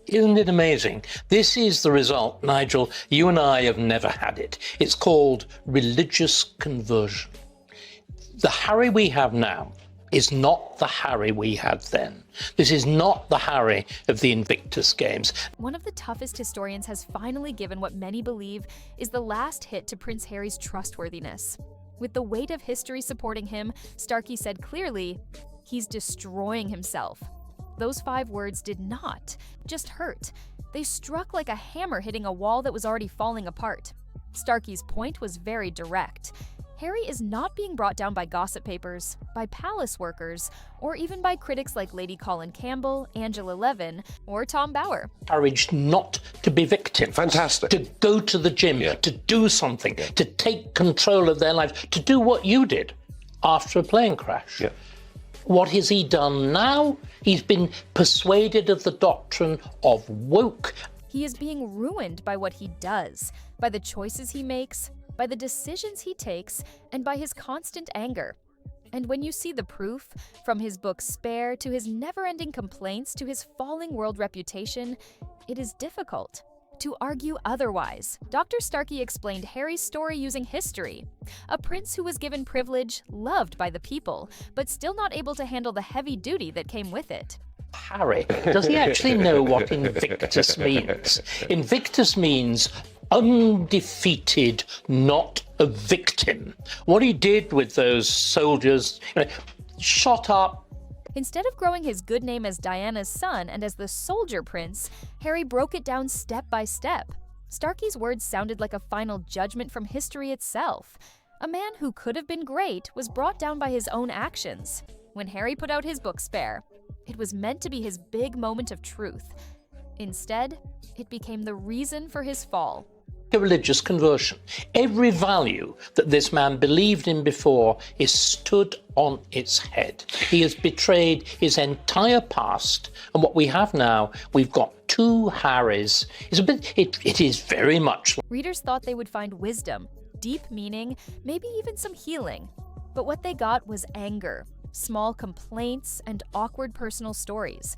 Isn't it amazing? This is the result, Nigel. You and I have never had it. It's called religious conversion. The Harry we have now is not the Harry we had then. This is not the Harry of the Invictus Games. One of the toughest historians has finally given what many believe is the last hit to Prince Harry's trustworthiness. With the weight of history supporting him, Starkey said clearly, he's destroying himself. Those 5 words did not just hurt. They struck like a hammer hitting a wall that was already falling apart. Starkey's point was very direct. Harry is not being brought down by gossip papers, by palace workers, or even by critics like Lady Colin Campbell, Angela Levin, or Tom Bower. Encouraged not to be victims. Fantastic. To go to the gym, to do something, to take control of their lives, to do what you did after a plane crash. What has he done now? He's been persuaded of the doctrine of woke. He is being ruined by what he does, by the choices he makes, by the decisions he takes, and by his constant anger. And when you see the proof, from his book Spare to his never-ending complaints to his falling world reputation, it is difficult to argue otherwise. Dr. Starkey explained Harry's story using history. A prince who was given privilege, loved by the people, but still not able to handle the heavy duty that came with it. Harry, does he actually know what Invictus means? Invictus means undefeated, not a victim. What he did with those soldiers, shot up. Instead of growing his good name as Diana's son and as the soldier prince, Harry broke it down step by step. Starkey's words sounded like a final judgment from history itself. A man who could have been great was brought down by his own actions. When Harry put out his book Spare, it was meant to be his big moment of truth. Instead, it became the reason for his fall. A religious conversion. Every value that this man believed in before is stood on its head. He has betrayed his entire past, and what we have now, we've got 2 Harrys. It is very much. Readers thought they would find wisdom, deep meaning, maybe even some healing. But what they got was anger, small complaints, and awkward personal stories.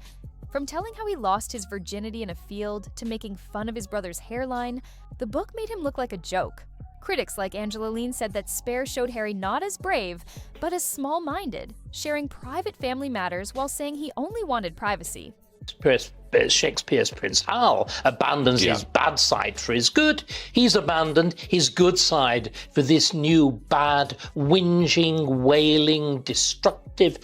From telling how he lost his virginity in a field to making fun of his brother's hairline, the book made him look like a joke. Critics like Angela Lean said that Spare showed Harry not as brave, but as small-minded, sharing private family matters while saying he only wanted privacy. Shakespeare's Prince Hal abandons his bad side for his good. He's abandoned his good side for this new bad, whinging, wailing, destructive.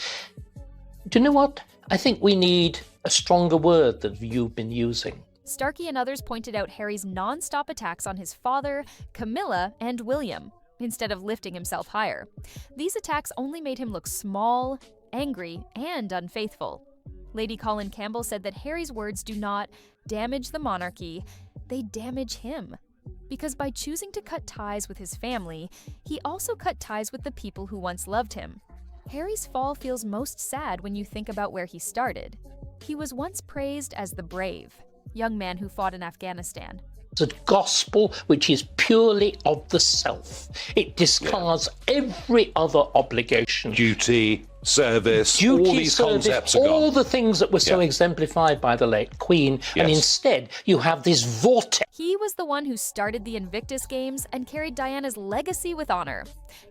Do you know what? I think we need a stronger word that you've been using. Starkey and others pointed out Harry's non-stop attacks on his father, Camilla, and William, instead of lifting himself higher. These attacks only made him look small, angry, and unfaithful. Lady Colin Campbell said that Harry's words do not damage the monarchy, they damage him. Because by choosing to cut ties with his family, he also cut ties with the people who once loved him. Harry's fall feels most sad when you think about where he started. He was once praised as the brave young man who fought in Afghanistan. It's a gospel which is purely of the self. It discards every other obligation. Duty, service, all these concepts are gone. All the things that were so exemplified by the late Queen, and instead you have this vortex. He was the one who started the Invictus Games and carried Diana's legacy with honor.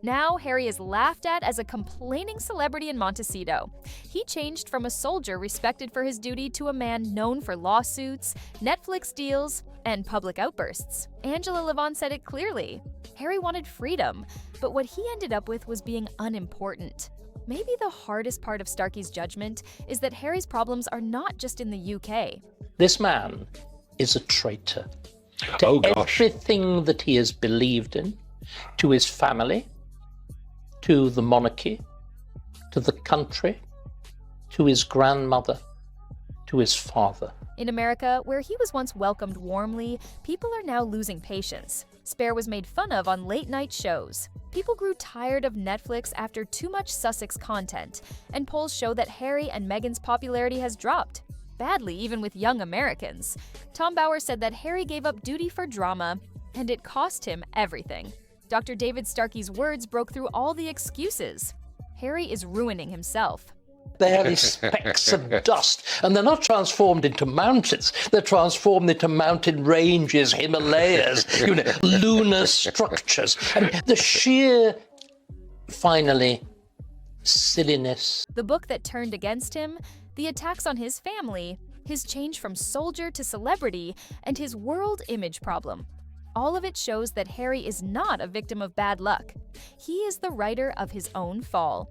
Now Harry is laughed at as a complaining celebrity in Montecito. He changed from a soldier respected for his duty to a man known for lawsuits, Netflix deals, and public outbursts. Angela Levin said it clearly. Harry wanted freedom, but what he ended up with was being unimportant. Maybe the hardest part of Starkey's judgment is that Harry's problems are not just in the UK. This man is a traitor to everything that he has believed in, to his family, to the monarchy, to the country, to his grandmother, to his father. In America, where he was once welcomed warmly, people are now losing patience. Spare was made fun of on late-night shows. People grew tired of Netflix after too much Sussex content, and polls show that Harry and Meghan's popularity has dropped. Badly, even with young Americans. Tom Bower said that Harry gave up duty for drama, and it cost him everything. Dr. David Starkey's words broke through all the excuses. Harry is ruining himself. barely specks of dust. And they're not transformed into mountains. They're transformed into mountain ranges, Himalayas, lunar structures. And the sheer, finally, silliness. The book that turned against him, the attacks on his family, his change from soldier to celebrity, and his world image problem. All of it shows that Harry is not a victim of bad luck. He is the writer of his own fall.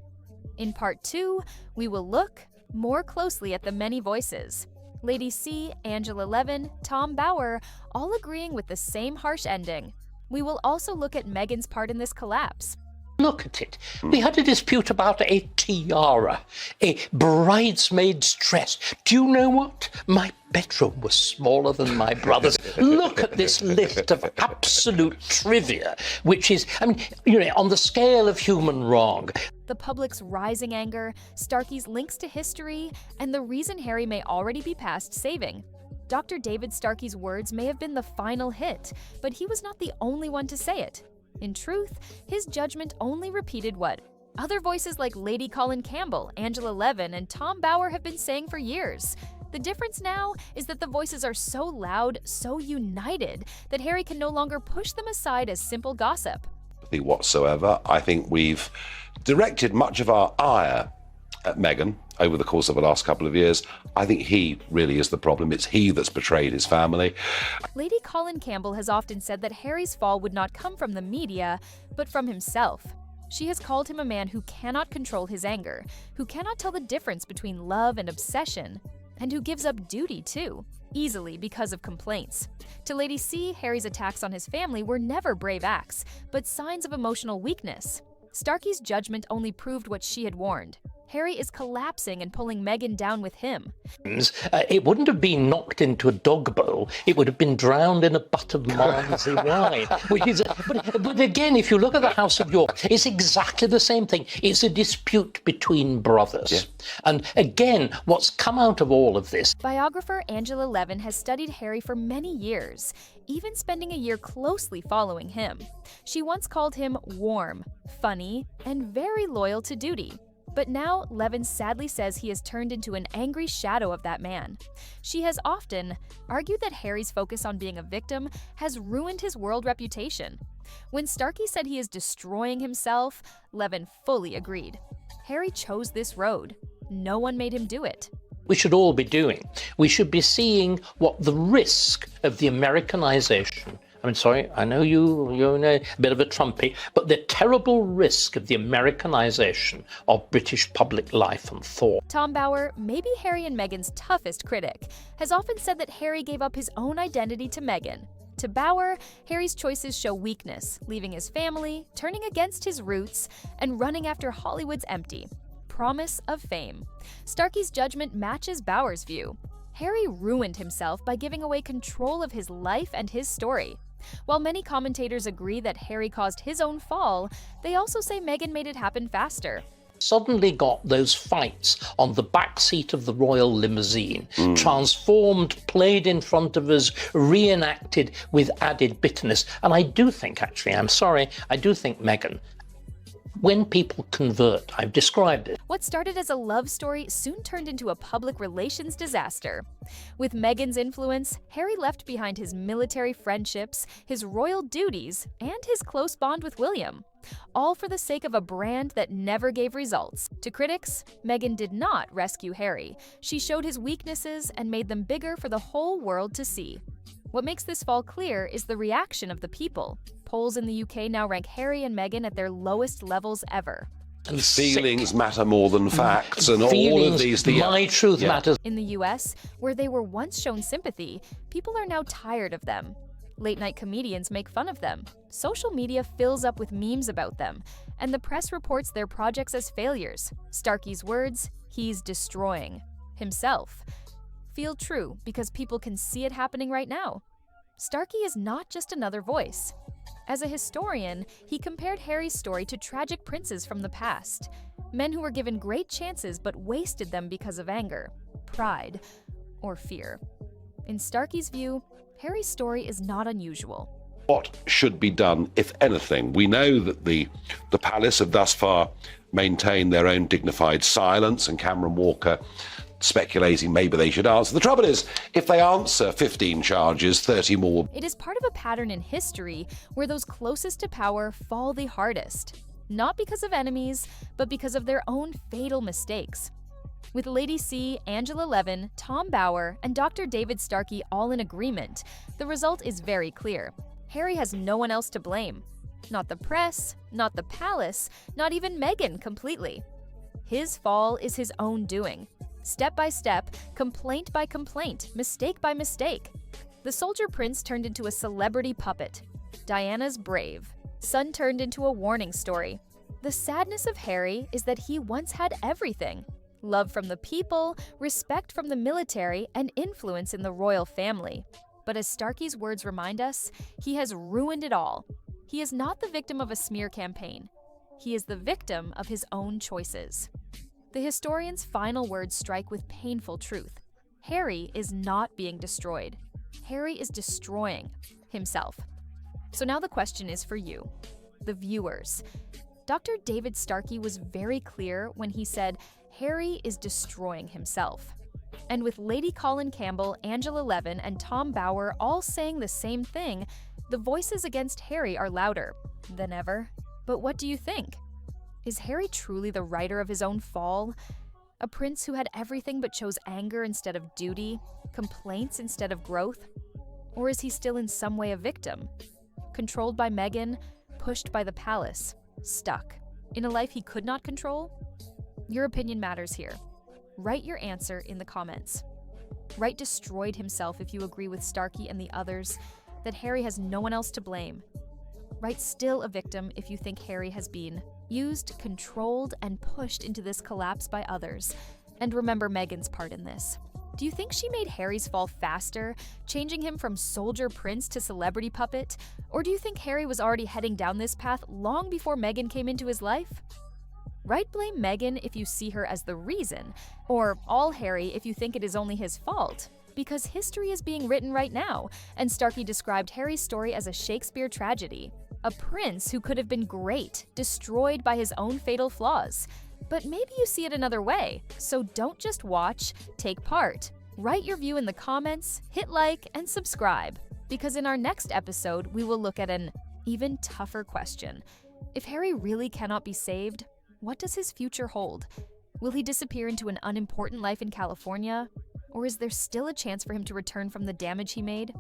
In part 2, we will look more closely at the many voices. Lady C, Angela Levin, Tom Bower, all agreeing with the same harsh ending. We will also look at Meghan's part in this collapse. Look at it. We had a dispute about a tiara, a bridesmaid's dress. Do you know what? My bedroom was smaller than my brother's. Look at this list of absolute trivia, which is, on the scale of human wrong. The public's rising anger, Starkey's links to history, and the reason Harry may already be past saving. Dr. David Starkey's words may have been the final hit, but he was not the only one to say it. In truth, his judgment only repeated what other voices like Lady Colin Campbell, Angela Levin, and Tom Bower have been saying for years. The difference now is that the voices are so loud, so united, that Harry can no longer push them aside as simple gossip. Whatsoever. I think we've directed much of our ire at Meghan over the course of the last couple of years. I think he really is the problem. It's he that's betrayed his family. Lady Colin Campbell has often said that Harry's fall would not come from the media, but from himself. She has called him a man who cannot control his anger, who cannot tell the difference between love and obsession, and who gives up duty too, easily because of complaints. To Lady C, Harry's attacks on his family were never brave acts, but signs of emotional weakness. Starkey's judgment only proved what she had warned. Harry is collapsing and pulling Meghan down with him. It wouldn't have been knocked into a dog bowl. It would have been drowned in a butt of Malmsey wine. But again, if you look at the House of York, it's exactly the same thing. It's a dispute between brothers. Yeah. And again, what's come out of all of this... Biographer Angela Levin has studied Harry for many years, even spending a year closely following him. She once called him warm, funny, and very loyal to duty. But now, Levin sadly says he has turned into an angry shadow of that man. She has often argued that Harry's focus on being a victim has ruined his world reputation. When Starkey said he is destroying himself, Levin fully agreed. Harry chose this road. No one made him do it. We should all be doing. We should be seeing what the risk of the Americanization, I know you're a bit of a Trumpy, but the terrible risk of the Americanization of British public life and thought. Tom Bower, maybe Harry and Meghan's toughest critic, has often said that Harry gave up his own identity to Meghan. To Bower, Harry's choices show weakness, leaving his family, turning against his roots, and running after Hollywood's empty promise of fame. Starkey's judgment matches Bower's view. Harry ruined himself by giving away control of his life and his story. While many commentators agree that Harry caused his own fall, they also say Meghan made it happen faster. Suddenly got those fights on the back seat of the royal limousine, transformed, played in front of us, reenacted with added bitterness. And I do think, actually, I do think Meghan, when people convert, I've described it. What started as a love story soon turned into a public relations disaster. With Meghan's influence, Harry left behind his military friendships, his royal duties, and his close bond with William. All for the sake of a brand that never gave results. To critics, Meghan did not rescue Harry. She showed his weaknesses and made them bigger for the whole world to see. What makes this fall clear is the reaction of the people. Polls in the UK now rank Harry and Meghan at their lowest levels ever. And feelings matter more than facts, and all of these... My truth matters. In the US, where they were once shown sympathy, people are now tired of them. Late-night comedians make fun of them. Social media fills up with memes about them, and the press reports their projects as failures. Starkey's words, he's destroying himself, feel true because people can see it happening right now. Starkey is not just another voice. As a historian, he compared Harry's story to tragic princes from the past, men who were given great chances but wasted them because of anger, pride, or fear. In Starkey's view, Harry's story is not unusual. What should be done, if anything? We know that the palace have thus far maintained their own dignified silence, and Cameron Walker speculating maybe they should answer. The trouble is, if they answer 15 charges, 30 more. It is part of a pattern in history where those closest to power fall the hardest. Not because of enemies, but because of their own fatal mistakes. With Lady C, Angela Levin, Tom Bower, and Dr. David Starkey all in agreement, the result is very clear. Harry has no one else to blame. Not the press, not the palace, not even Meghan completely. His fall is his own doing. Step by step, complaint by complaint, mistake by mistake. The soldier prince turned into a celebrity puppet. Diana's brave. Son turned into a warning story. The sadness of Harry is that he once had everything. Love from the people, respect from the military, and influence in the royal family. But as Starkey's words remind us, he has ruined it all. He is not the victim of a smear campaign. He is the victim of his own choices. The historian's final words strike with painful truth. Harry is not being destroyed. Harry is destroying himself. So now the question is for you, the viewers. Dr. David Starkey was very clear when he said, Harry is destroying himself. And with Lady Colin Campbell, Angela Levin, and Tom Bower all saying the same thing, the voices against Harry are louder than ever. But what do you think? Is Harry truly the writer of his own fall? A prince who had everything but chose anger instead of duty, complaints instead of growth? Or is he still in some way a victim? Controlled by Meghan, pushed by the palace, stuck in a life he could not control? Your opinion matters here. Write your answer in the comments. Write destroyed himself if you agree with Starkey and the others, that Harry has no one else to blame. Write still a victim if you think Harry has been used, controlled, and pushed into this collapse by others. And remember Meghan's part in this. Do you think she made Harry's fall faster, changing him from soldier prince to celebrity puppet? Or do you think Harry was already heading down this path long before Meghan came into his life? Write blame Meghan if you see her as the reason, or all Harry if you think it is only his fault. Because history is being written right now, and Starkey described Harry's story as a Shakespeare tragedy. A prince who could have been great, destroyed by his own fatal flaws. But maybe you see it another way, so don't just watch, take part. Write your view in the comments, hit like, and subscribe. Because in our next episode, we will look at an even tougher question. If Harry really cannot be saved, what does his future hold? Will he disappear into an unimportant life in California? Or is there still a chance for him to return from the damage he made?